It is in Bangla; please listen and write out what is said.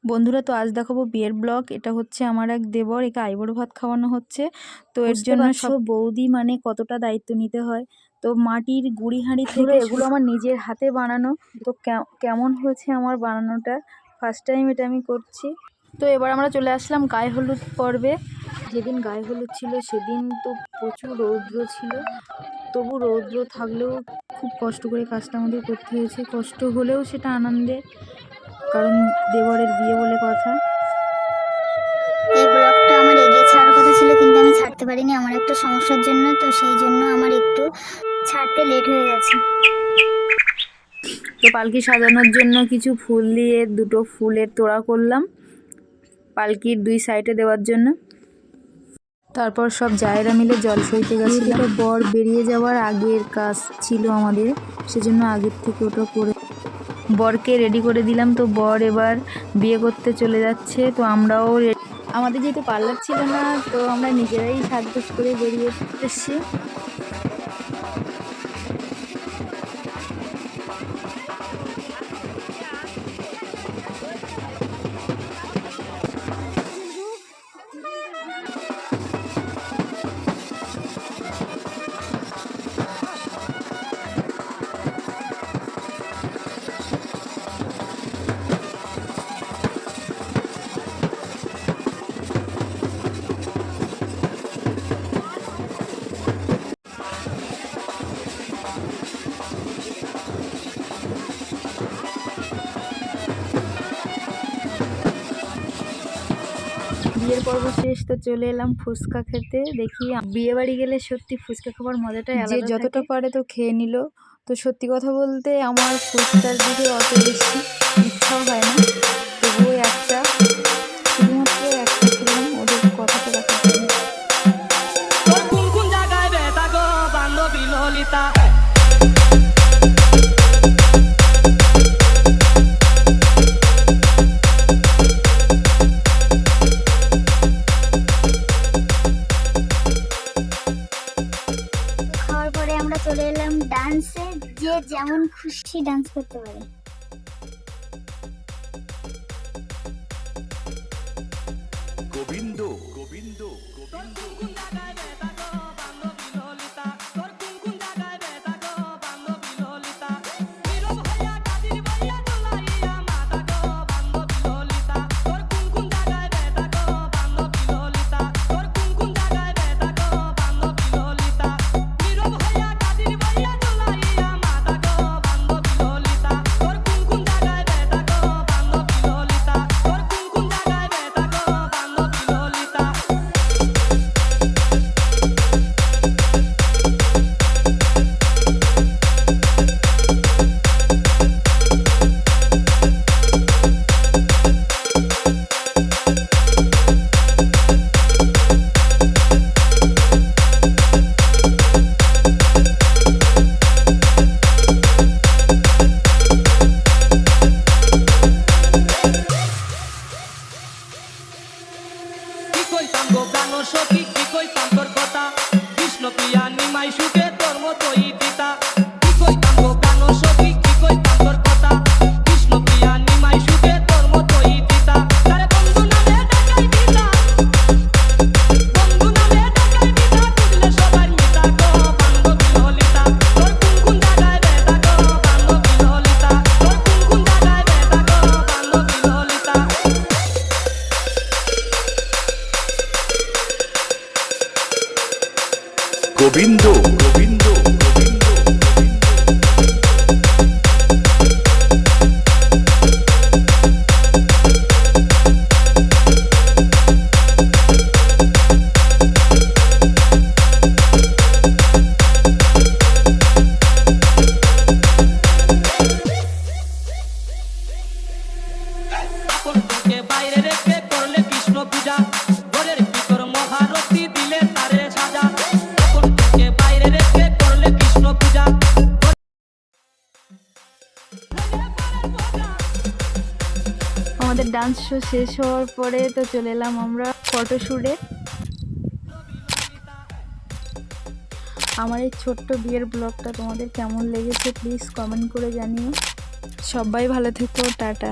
বন্ধুরা, তো আজ দেখাবো বিয়ের ব্লগ। এটা হচ্ছে আমার এক দেবর, একে আইবুড়ো ভাত খাওয়ানো হচ্ছে। তো এর জন্য সব বৌদি মানে কতটা দায়িত্ব নিতে হয়। তো মাটির গুঁড়ি হাঁড়ি থেকে এগুলো আমার নিজের হাতে বানানো। তো কেমন হয়েছে আমার বানানোটা, ফার্স্ট টাইম এটা আমি করছি। তো এবার আমরা চলে আসলাম গায়ে হলুদ পর্বে। যেদিন গায়ে হলুদ ছিল সেদিন তো প্রচুর রৌদ্র ছিল, তবু রৌদ্র থাকলেও খুব কষ্ট করে কাজটা আমাদের করতে হয়েছে। কষ্ট হলেও সেটা আনন্দের, কারণ দেবরের বিয়ে বলে কথা। এই ব্লগটা আমার এগিয়ে ছাড়ার কথা ছিল, কিন্তু আমি ছাড়তে পারিনি আমার একটা সমস্যার জন্য। তো সেই জন্য আমার একটু ছাড়তে লেট হয়ে গেছে। তো পালকি সাজানোর জন্য কিছু ফুল দিয়ে দুটো ফুলের তোড়া করলাম পালকির দুই সাইডে দেওয়ার জন্য। তারপর সব জায়েরা মিলে জল সইতে গেছিল। বর বেরিয়ে যাওয়ার আগের কাজ ছিল আমাদের, সেজন্য আগের থেকে ওটা করে বরকে রেডি করে দিলাম। তো বর এবার বিয়ে করতে চলে যাচ্ছে। তো আমরাও আমাদের যেহেতু পার্লার ছিল না, তো আমরা নিজেরাই সাজগোজ করে বেরিয়ে এসেছি। বিয়ের পর্ব শেষ, তো চলে এলাম ফুচকা খেতে। দেখি বিয়ে বাড়ি গেলে সত্যি ফুচকা খাবার মজাটাই আলাদা, যে যতটা পারে তো খেয়ে নিল। তো সত্যি কথা বলতে আমার ফুচকার দিকে অত বেশি ইচ্ছাও হয় না, তবুও একটা, শুধুমাত্র একটা খেলাম ওদের কথাটা রাখার জন্য। খাওয়ার পরে আমরা চলে এলাম ডান্সে, যে যেমন খুশি ডান্স করতে পারে। গোবিন্দ গোবিন্দ গোবিন্দ গোবিন্দ গোবিন্দ বাইরে রেখে করলে কৃষ্ণ পূজা, ঘরের ভিতর মহারথী দিলে তারে সাজা। বাইরে রেখে করলে কৃষ্ণ পূজা। আমাদের ডান্স শো শেষ হওয়ার পরে তো চলে এলাম আমরা ফটোশ্যুটে। আমার এই ছোট্ট বিয়ের ব্লগটা তোমাদের কেমন লেগেছে প্লিজ কমেন্ট করে জানিও। সবাই ভালো থেকো, টাটা।